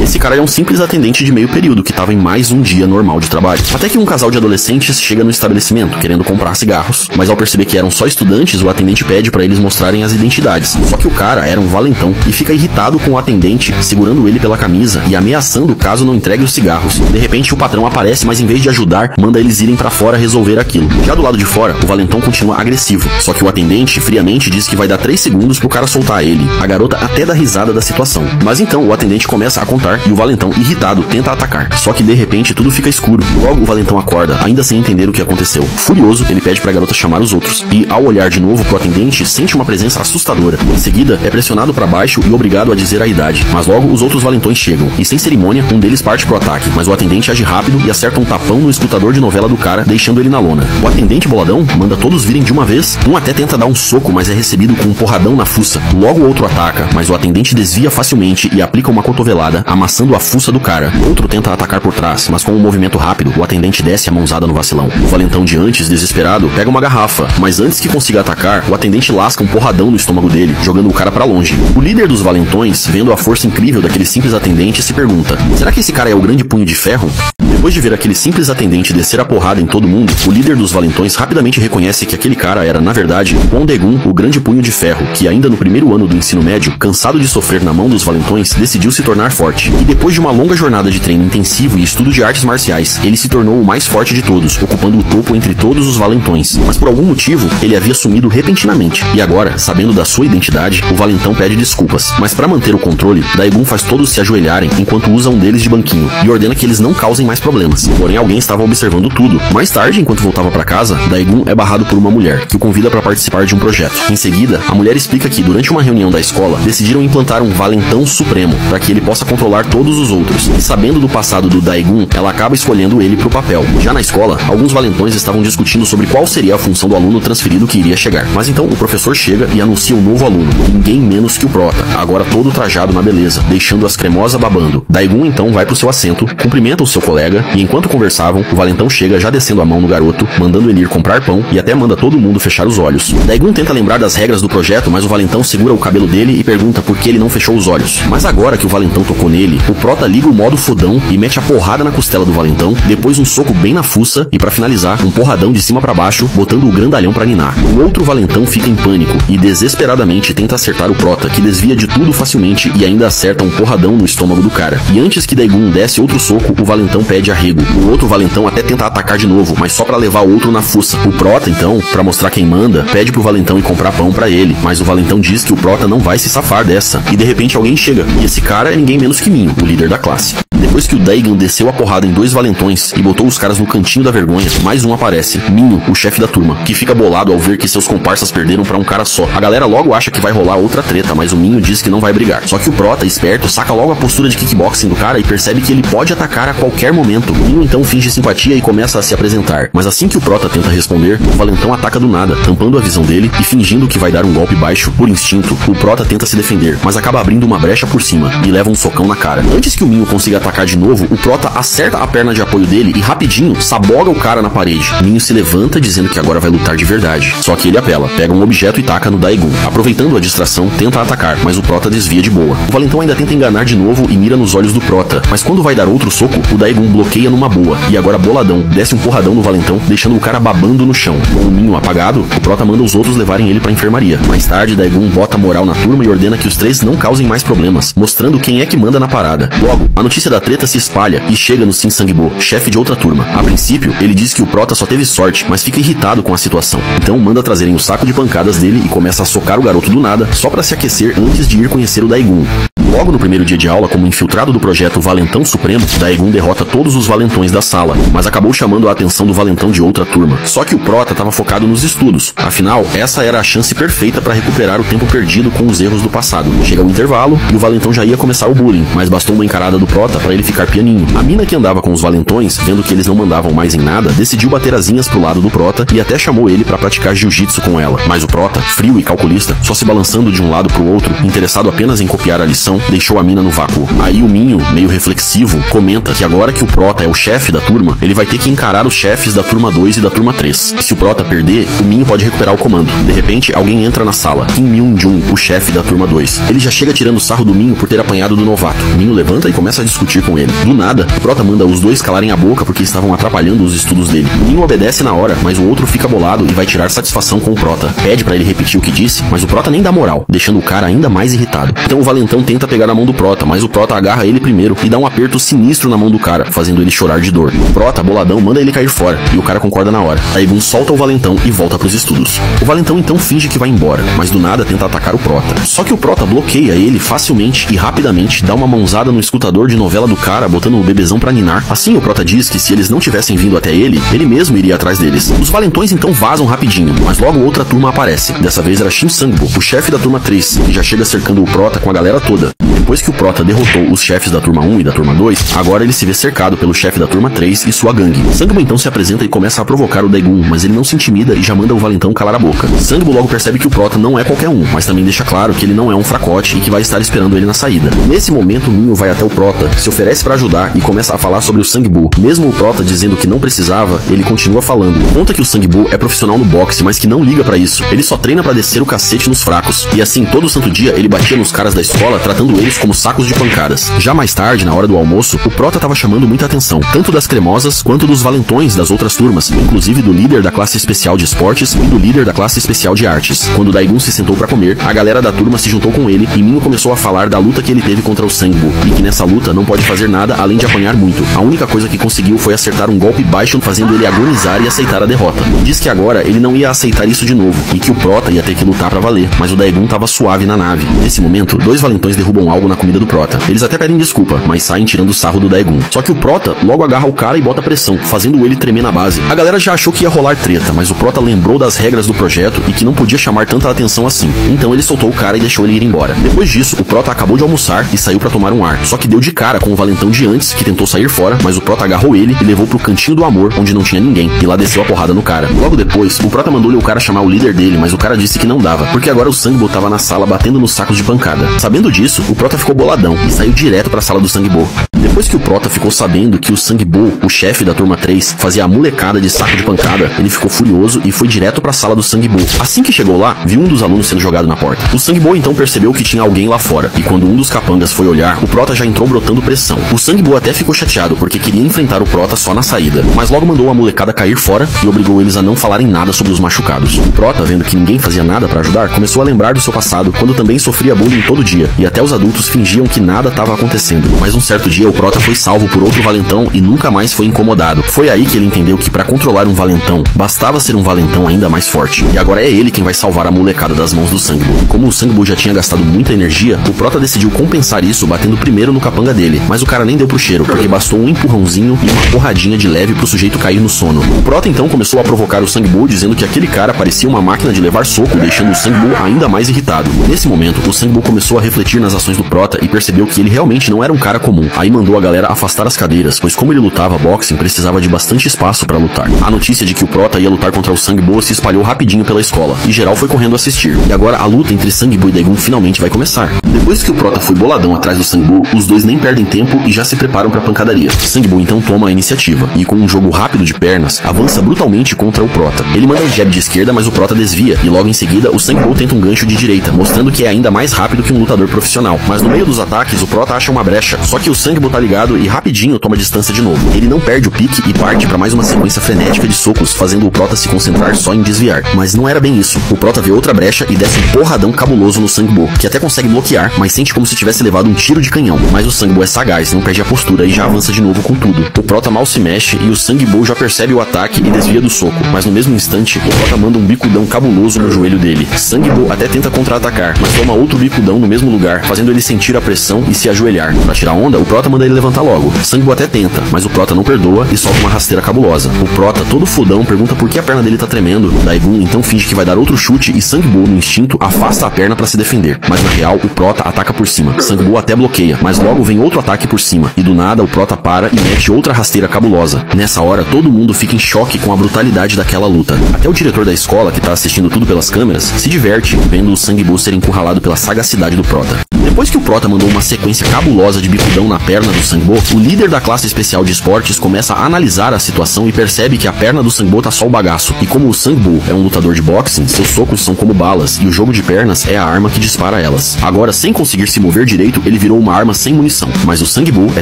Esse cara é um simples atendente de meio período que tava em mais um dia normal de trabalho. Até que um casal de adolescentes chega no estabelecimento querendo comprar cigarros, mas ao perceber que eram só estudantes, o atendente pede pra eles mostrarem as identidades. Só que o cara era um valentão e fica irritado com o atendente, segurando ele pela camisa e ameaçando caso não entregue os cigarros. De repente o patrão aparece, mas em vez de ajudar, manda eles irem pra fora resolver aquilo. Já do lado de fora, o valentão continua agressivo, só que o atendente friamente diz que vai dar 3 segundos pro cara soltar ele. A garota até dá risada da situação. Mas então o atendente começa a contar e o valentão, irritado, tenta atacar. Só que de repente tudo fica escuro. Logo o valentão acorda, ainda sem entender o que aconteceu. Furioso, ele pede pra garota chamar os outros. E ao olhar de novo pro atendente, sente uma presença assustadora. Em seguida, é pressionado pra baixo e obrigado a dizer a idade. Mas logo os outros valentões chegam. E sem cerimônia, um deles parte pro ataque. Mas o atendente age rápido e acerta um tapão no escutador de novela do cara, deixando ele na lona. O atendente boladão manda todos virem de uma vez. Um até tenta dar um soco, mas é recebido com um porradão na fuça. Logo o outro ataca, mas o atendente desvia facilmente e aplica uma cotovelada, amassando a fuça do cara. Outro tenta atacar por trás, mas com um movimento rápido, o atendente desce a mãozada no vacilão. O valentão de antes, desesperado, pega uma garrafa, mas antes que consiga atacar, o atendente lasca um porradão no estômago dele, jogando o cara pra longe. O líder dos valentões, vendo a força incrível daquele simples atendente, se pergunta: será que esse cara é o grande punho de ferro? Depois de ver aquele simples atendente descer a porrada em todo mundo, o líder dos valentões rapidamente reconhece que aquele cara era, na verdade, Kwon Dae-gun, o grande punho de ferro, que ainda no primeiro ano do ensino médio, cansado de sofrer na mão dos valentões, decidiu se tornar forte. E depois de uma longa jornada de treino intensivo e estudo de artes marciais, ele se tornou o mais forte de todos, ocupando o topo entre todos os valentões. Mas por algum motivo, ele havia sumido repentinamente. E agora, sabendo da sua identidade, o valentão pede desculpas. Mas para manter o controle, Dae-gun faz todos se ajoelharem enquanto usa um deles de banquinho e ordena que eles não causem mais problemas. Porém, alguém estava observando tudo. Mais tarde, enquanto voltava para casa, Dae-gun é barrado por uma mulher, que o convida para participar de um projeto. Em seguida, a mulher explica que, durante uma reunião da escola, decidiram implantar um valentão supremo, para que ele possa controlar todos os outros. E sabendo do passado do Dae-gun, ela acaba escolhendo ele pro papel. Já na escola, alguns valentões estavam discutindo sobre qual seria a função do aluno transferido que iria chegar. Mas então, o professor chega e anuncia um novo aluno, ninguém menos que o Prota, agora todo trajado na beleza, deixando as cremosas babando. Dae-gun então vai pro seu assento, cumprimenta o seu colega, e enquanto conversavam, o valentão chega já descendo a mão no garoto, mandando ele ir comprar pão e até manda todo mundo fechar os olhos. Dae-gun tenta lembrar das regras do projeto, mas o valentão segura o cabelo dele e pergunta por que ele não fechou os olhos. Mas agora que o valentão tocou nele, o Prota liga o modo fodão e mete a porrada na costela do valentão, depois um soco bem na fuça e pra finalizar, um porradão de cima pra baixo, botando o grandalhão pra ninar. O outro valentão fica em pânico e desesperadamente tenta acertar o Prota, que desvia de tudo facilmente e ainda acerta um porradão no estômago do cara. E antes que Dae-gun desse outro soco, o valentão pede arrego. O outro valentão até tenta atacar de novo, mas só pra levar o outro na fuça. O Prota, então, pra mostrar quem manda, pede pro valentão ir comprar pão pra ele, mas o valentão diz que o Prota não vai se safar dessa. E de repente alguém chega, e esse cara é ninguém menos que Minho, o líder da classe. Depois que o Dae-gun desceu a porrada em 2 valentões e botou os caras no cantinho da vergonha, mais um aparece, Minho, o chefe da turma, que fica bolado ao ver que seus comparsas perderam pra um cara só. A galera logo acha que vai rolar outra treta, mas o Minho diz que não vai brigar. Só que o Prota, esperto, saca logo a postura de kickboxing do cara e percebe que ele pode atacar a qualquer momento. Minho então finge simpatia e começa a se apresentar, mas assim que o Prota tenta responder, o valentão ataca do nada, tampando a visão dele e fingindo que vai dar um golpe baixo. Por instinto, o Prota tenta se defender, mas acaba abrindo uma brecha por cima e leva um socão na cara. Antes que o Minho consiga atacar de novo, o Prota acerta a perna de apoio dele e rapidinho saboga o cara na parede. Minho se levanta dizendo que agora vai lutar de verdade. Só que ele apela, pega um objeto e taca no Dae-gun. Aproveitando a distração, tenta atacar, mas o Prota desvia de boa. O valentão ainda tenta enganar de novo e mira nos olhos do Prota, mas quando vai dar outro soco, o Dae-gun bloqueia numa boa. E agora boladão, desce um porradão no valentão, deixando o cara babando no chão. Com o Minho apagado, o Prota manda os outros levarem ele pra enfermaria. Mais tarde, Dae-gun bota moral na turma e ordena que os 3 não causem mais problemas, mostrando quem é que manda na parada. Logo, a notícia da treta se espalha e chega no Shin Sang-bo, chefe de outra turma. A princípio, ele diz que o Prota só teve sorte, mas fica irritado com a situação. Então manda trazerem o saco de pancadas dele e começa a socar o garoto do nada, só pra se aquecer antes de ir conhecer o Dae-gun. Logo no primeiro dia de aula, como infiltrado do projeto Valentão Supremo, Dae-gun derrota todos os valentões da sala, mas acabou chamando a atenção do valentão de outra turma. Só que o Prota estava focado nos estudos. Afinal, essa era a chance perfeita para recuperar o tempo perdido com os erros do passado. Chega o intervalo e o valentão já ia começar o bullying, mas bastou uma encarada do Prota para ele ficar pianinho. A mina que andava com os valentões, vendo que eles não mandavam mais em nada, decidiu bater asinhas pro lado do Prota e até chamou ele para praticar jiu-jitsu com ela. Mas o Prota, frio e calculista, só se balançando de um lado pro outro, interessado apenas em copiar a lição, deixou a mina no vácuo. Aí o Minho, meio reflexivo, comenta que agora que o Prota é o chefe da turma, ele vai ter que encarar os chefes da turma 2 e da turma 3. E se o Prota perder, o Minho pode recuperar o comando. De repente, alguém entra na sala. Kim Myung-jun, o chefe da turma 2. Ele já chega tirando sarro do Minho por ter apanhado do novato. O Minho levanta e começa a discutir com ele. Do nada, o Prota manda os dois calarem a boca porque estavam atrapalhando os estudos dele. O Minho obedece na hora, mas o outro fica bolado e vai tirar satisfação com o Prota. Pede pra ele repetir o que disse, mas o Prota nem dá moral, deixando o cara ainda mais irritado. Então o valentão tenta pegar na mão do Prota, mas o Prota agarra ele primeiro e dá um aperto sinistro na mão do cara, fazendo ele chorar de dor. O Prota, boladão, manda ele cair fora, e o cara concorda na hora. Daegun solta o valentão e volta pros estudos. O valentão então finge que vai embora, mas do nada tenta atacar o Prota. Só que o Prota bloqueia ele facilmente e rapidamente dá uma mãozada no escutador de novela do cara, botando o bebezão pra ninar. Assim o Prota diz que se eles não tivessem vindo até ele mesmo iria atrás deles. Os valentões então vazam rapidinho, mas logo outra turma aparece. Dessa vez era Shin Sang-bo, o chefe da turma 3, que já chega cercando o Prota com a galera toda. Depois que o Prota derrotou os chefes da turma 1 e da turma 2, agora ele se vê cercado pelo chefe da turma 3 e sua gangue. Sang-bo então se apresenta e começa a provocar o Daegun, mas ele não se intimida e já manda o valentão calar a boca. Sang-bo logo percebe que o Prota não é qualquer um, mas também deixa claro que ele não é um fracote e que vai estar esperando ele na saída. Nesse momento, o Minho vai até o Prota, se oferece para ajudar e começa a falar sobre o Sang-bo. Mesmo o Prota dizendo que não precisava, ele continua falando. Conta que o Sang-bo é profissional no boxe, mas que não liga pra isso. Ele só treina pra descer o cacete nos fracos. E assim, todo santo dia, ele batia nos caras da escola, tratando eles como sacos de pancadas. Já mais tarde, na hora do almoço, o Prota tava chamando muita atenção, tanto das cremosas quanto dos valentões das outras turmas, inclusive do líder da classe especial de esportes e do líder da classe especial de artes. Quando Daegun se sentou pra comer, a galera da turma se juntou com ele e Minho começou a falar da luta que ele teve contra o Sang-bo, e que nessa luta não pode fazer nada além de apanhar muito. A única coisa que conseguiu foi acertar um golpe baixo, fazendo ele agonizar e aceitar a derrota. Diz que agora ele não ia aceitar isso de novo, e que o Prota ia ter que lutar pra valer, mas o Daegun tava suave na nave. Nesse momento, dois valentões derrubam algo na comida do Prota. Eles até pedem desculpa, mas saem tirando o sarro do Daegun. Só que o Prota logo agarra o cara e bota pressão, fazendo ele tremer na base. A galera já achou que ia rolar treta, mas o Prota lembrou das regras do projeto e que não podia chamar tanta atenção assim. Então ele soltou o cara e deixou ele ir embora. Depois disso, o Prota acabou de almoçar e saiu pra tomar um ar. Só que deu de cara com o valentão de antes, que tentou sair fora, mas o Prota agarrou ele e levou pro cantinho do amor, onde não tinha ninguém, e lá desceu a porrada no cara. Logo depois, o Prota mandou-lhe o cara chamar o líder dele, mas o cara disse que não dava, porque agora o Sang-bo tava na sala batendo nos sacos de pancada. Sabendo disso, o Prota ficou boladão e saiu direto pra sala do Sang-bo. Depois que o Prota ficou sabendo que o Sang-bo, o chefe da turma 3, fazia a molecada de saco de pancada, ele ficou furioso e foi direto pra sala do Sang-bo. Assim que chegou lá, viu um dos alunos sendo jogado na porta. O Sang-bo então percebeu que tinha alguém lá fora, e quando um dos capangas foi olhar, o Prota já entrou brotando pressão. O Sang-bo até ficou chateado, porque queria enfrentar o Prota só na saída, mas logo mandou a molecada cair fora e obrigou eles a não falarem nada sobre os machucados. O Prota, vendo que ninguém fazia nada pra ajudar, começou a lembrar do seu passado, quando também sofria bullying todo dia, e até os adultos fingiam que nada estava acontecendo. Mas um certo dia, o Prota foi salvo por outro valentão e nunca mais foi incomodado. Foi aí que ele entendeu que pra controlar um valentão, bastava ser um valentão ainda mais forte. E agora é ele quem vai salvar a molecada das mãos do Sang-bo. Como o Sang-bo já tinha gastado muita energia, o Prota decidiu compensar isso batendo primeiro no capanga dele, mas o cara nem deu pro cheiro, porque bastou um empurrãozinho e uma porradinha de leve pro sujeito cair no sono. O Prota então começou a provocar o Sang-bo, dizendo que aquele cara parecia uma máquina de levar soco, deixando o Sang-bo ainda mais irritado. Nesse momento, o Sang-bo começou a refletir nas ações do Prota e percebeu que ele realmente não era um cara comum. Aí mandou a galera afastar as cadeiras, pois como ele lutava boxing, precisava de bastante espaço pra lutar. A notícia de que o Prota ia lutar contra o Sang-bo se espalhou rapidinho pela escola, e geral foi correndo assistir. E agora a luta entre Sang-bo e Daegun finalmente vai começar. Depois que o Prota foi boladão atrás do Sang-bo, os dois nem perdem tempo e já se preparam pra pancadaria. Sang-bo então toma a iniciativa, e com um jogo rápido de pernas, avança brutalmente contra o Prota. Ele manda um jab de esquerda, mas o Prota desvia, e logo em seguida o Sang-bo tenta um gancho de direita, mostrando que é ainda mais rápido que um lutador profissional. Mas no meio dos ataques, o Prota acha uma brecha, só que o Sang-bo tá ligado e rapidinho toma distância de novo. Ele não perde o pique e parte pra mais uma sequência frenética de socos, fazendo o Prota se concentrar só em desviar. Mas não era bem isso. O Prota vê outra brecha e desce um porradão cabuloso no Sang-bo, que até consegue bloquear, mas sente como se tivesse levado um tiro de canhão. Mas o Sang-bo é sagaz, não perde a postura e já avança de novo com tudo. O Prota mal se mexe e o Sang-bo já percebe o ataque e desvia do soco, mas no mesmo instante, o Prota manda um bicudão cabuloso no joelho dele. Sang-bo até tenta contra-atacar, mas toma outro bicudão no mesmo lugar, fazendo ele sentir a pressão e se ajoelhar. Pra tirar onda, o Prota manda manda ele levantar logo. Sangbo até tenta, mas o Prota não perdoa e solta uma rasteira cabulosa. O Prota, todo fodão, pergunta por que a perna dele tá tremendo. Daigun então finge que vai dar outro chute e Sangbo, no instinto, afasta a perna pra se defender. Mas na real, o Prota ataca por cima. Sangbo até bloqueia, mas logo vem outro ataque por cima. E do nada, o Prota para e mete outra rasteira cabulosa. Nessa hora, todo mundo fica em choque com a brutalidade daquela luta. Até o diretor da escola, que tá assistindo tudo pelas câmeras, se diverte vendo o Sangbo ser encurralado pela sagacidade do Prota. Depois que o Prota mandou uma sequência cabulosa de bicudão na perna do Sangbo, o líder da classe especial de esportes começa a analisar a situação e percebe que a perna do Sangbo tá só o bagaço. E como o Sangbo é um lutador de boxing, seus socos são como balas e o jogo de pernas é a arma que dispara elas. Agora, sem conseguir se mover direito, ele virou uma arma sem munição. Mas o Sangbo é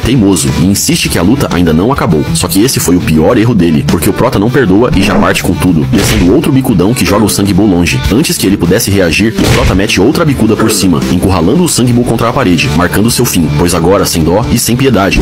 teimoso e insiste que a luta ainda não acabou. Só que esse foi o pior erro dele, porque o Prota não perdoa e já parte com tudo, descendo outro bicudão que joga o Sangbo longe. Antes que ele pudesse reagir, o Prota mete outra bicuda por cima, encurralando o Sangbo contra a parede, marcando seu fim, pois agora, sem dó e sem piedade,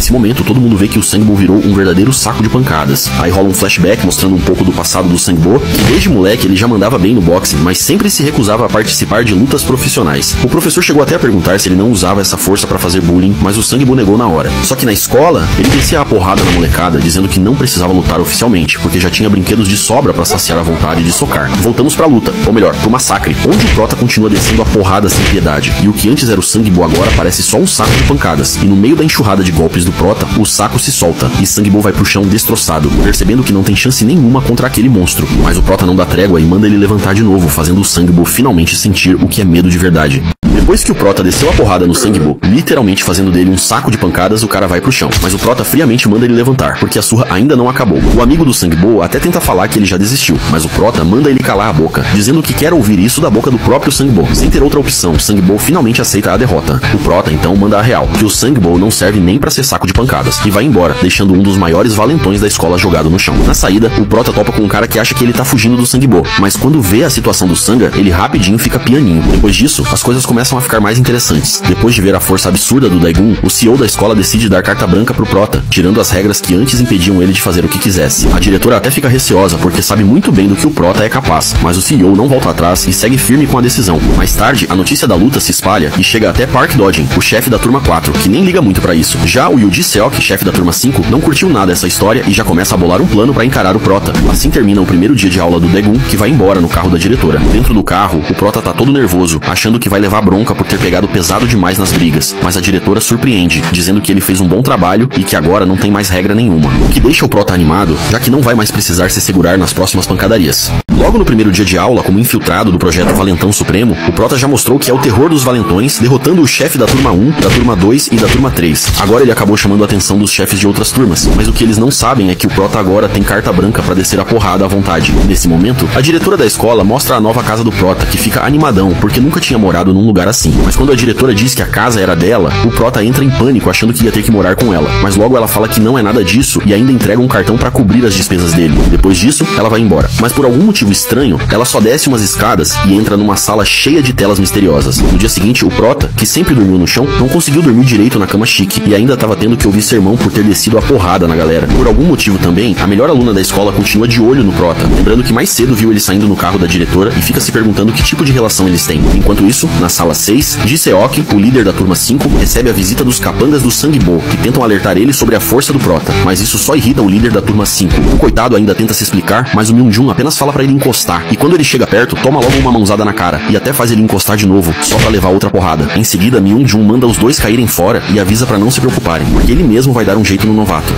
nesse momento, todo mundo vê que o Sangbo virou um verdadeiro saco de pancadas. Aí rola um flashback mostrando um pouco do passado do Sangbo, que desde moleque ele já mandava bem no boxing, mas sempre se recusava a participar de lutas profissionais. O professor chegou até a perguntar se ele não usava essa força pra fazer bullying, mas o Sangbo negou na hora. Só que na escola, ele descia a porrada na molecada, dizendo que não precisava lutar oficialmente, porque já tinha brinquedos de sobra pra saciar a vontade de socar. Voltamos pra luta, ou melhor, pro massacre, onde o Prota continua descendo a porrada sem piedade, e o que antes era o Sangbo agora parece só um saco de pancadas, e no meio da enxurrada de golpes do Prota, o saco se solta e Sangbo vai pro chão destroçado, percebendo que não tem chance nenhuma contra aquele monstro. Mas o Prota não dá trégua e manda ele levantar de novo, fazendo o Sangbo finalmente sentir o que é medo de verdade. Depois que o Prota desceu a porrada no Sangbo, literalmente fazendo dele um saco de pancadas, o cara vai pro chão. Mas o Prota friamente manda ele levantar, porque a surra ainda não acabou. O amigo do Sangbo até tenta falar que ele já desistiu, mas o Prota manda ele calar a boca, dizendo que quer ouvir isso da boca do próprio Sangbo. Sem ter outra opção, Sangbo finalmente aceita a derrota. O Prota então manda a real, que o Sangbo não serve nem pra ser saco de pancadas, e vai embora, deixando um dos maiores valentões da escola jogado no chão. Na saída, o Prota topa com um cara que acha que ele tá fugindo do Sangbo, mas quando vê a situação do Sanga, ele rapidinho fica pianinho. Depois disso, as coisas começam a ficar mais interessantes. Depois de ver a força absurda do Daigun, o CEO da escola decide dar carta branca pro Prota, tirando as regras que antes impediam ele de fazer o que quisesse. A diretora até fica receosa, porque sabe muito bem do que o Prota é capaz, mas o CEO não volta atrás e segue firme com a decisão. Mais tarde, a notícia da luta se espalha e chega até Park Dojin, o chefe da turma 4, que nem liga muito pra isso. Já o Yuji Seok, chefe da turma 5, não curtiu nada essa história e já começa a bolar um plano pra encarar o Prota. Assim termina o primeiro dia de aula do Daegun, que vai embora no carro da diretora. Dentro do carro, o Prota tá todo nervoso, achando que vai levar bronca por ter pegado pesado demais nas brigas, mas a diretora surpreende, dizendo que ele fez um bom trabalho e que agora não tem mais regra nenhuma, o que deixa o Prota animado, já que não vai mais precisar se segurar nas próximas pancadarias. Logo no primeiro dia de aula, como infiltrado do projeto Valentão Supremo, o Prota já mostrou que é o terror dos valentões, derrotando o chefe da turma 1, da turma 2 e da turma 3. Agora ele acabou chamando a atenção dos chefes de outras turmas, mas o que eles não sabem é que o Prota agora tem carta branca pra descer a porrada à vontade. Nesse momento, a diretora da escola mostra a nova casa do Prota, que fica animadão, porque nunca tinha morado num lugar assim. Mas quando a diretora diz que a casa era dela, o Prota entra em pânico, achando que ia ter que morar com ela. Mas logo ela fala que não é nada disso e ainda entrega um cartão pra cobrir as despesas dele. Depois disso, ela vai embora. Mas por algum motivo estranho, ela só desce umas escadas e entra numa sala cheia de telas misteriosas. No dia seguinte, o Prota, que sempre dormiu no chão, não conseguiu dormir direito na cama chique e ainda tava tendo que ouvir sermão por ter descido a porrada na galera. Por algum motivo também, a melhor aluna da escola continua de olho no Prota, lembrando que mais cedo viu ele saindo no carro da diretora e fica se perguntando que tipo de relação eles têm. Enquanto isso, na sala 6, Ji Seok, o líder da turma 5, recebe a visita dos capangas do Sangbo, que tentam alertar ele sobre a força do Prota, mas isso só irrita o líder da turma 5. O coitado ainda tenta se explicar, mas o Myung-jun apenas fala pra ele encostar, e quando ele chega perto, toma logo uma mãozada na cara, e até faz ele encostar de novo, só pra levar outra porrada. Em seguida, Myung-jun manda os dois caírem fora e avisa pra não se preocuparem, porque ele mesmo vai dar um jeito no novato.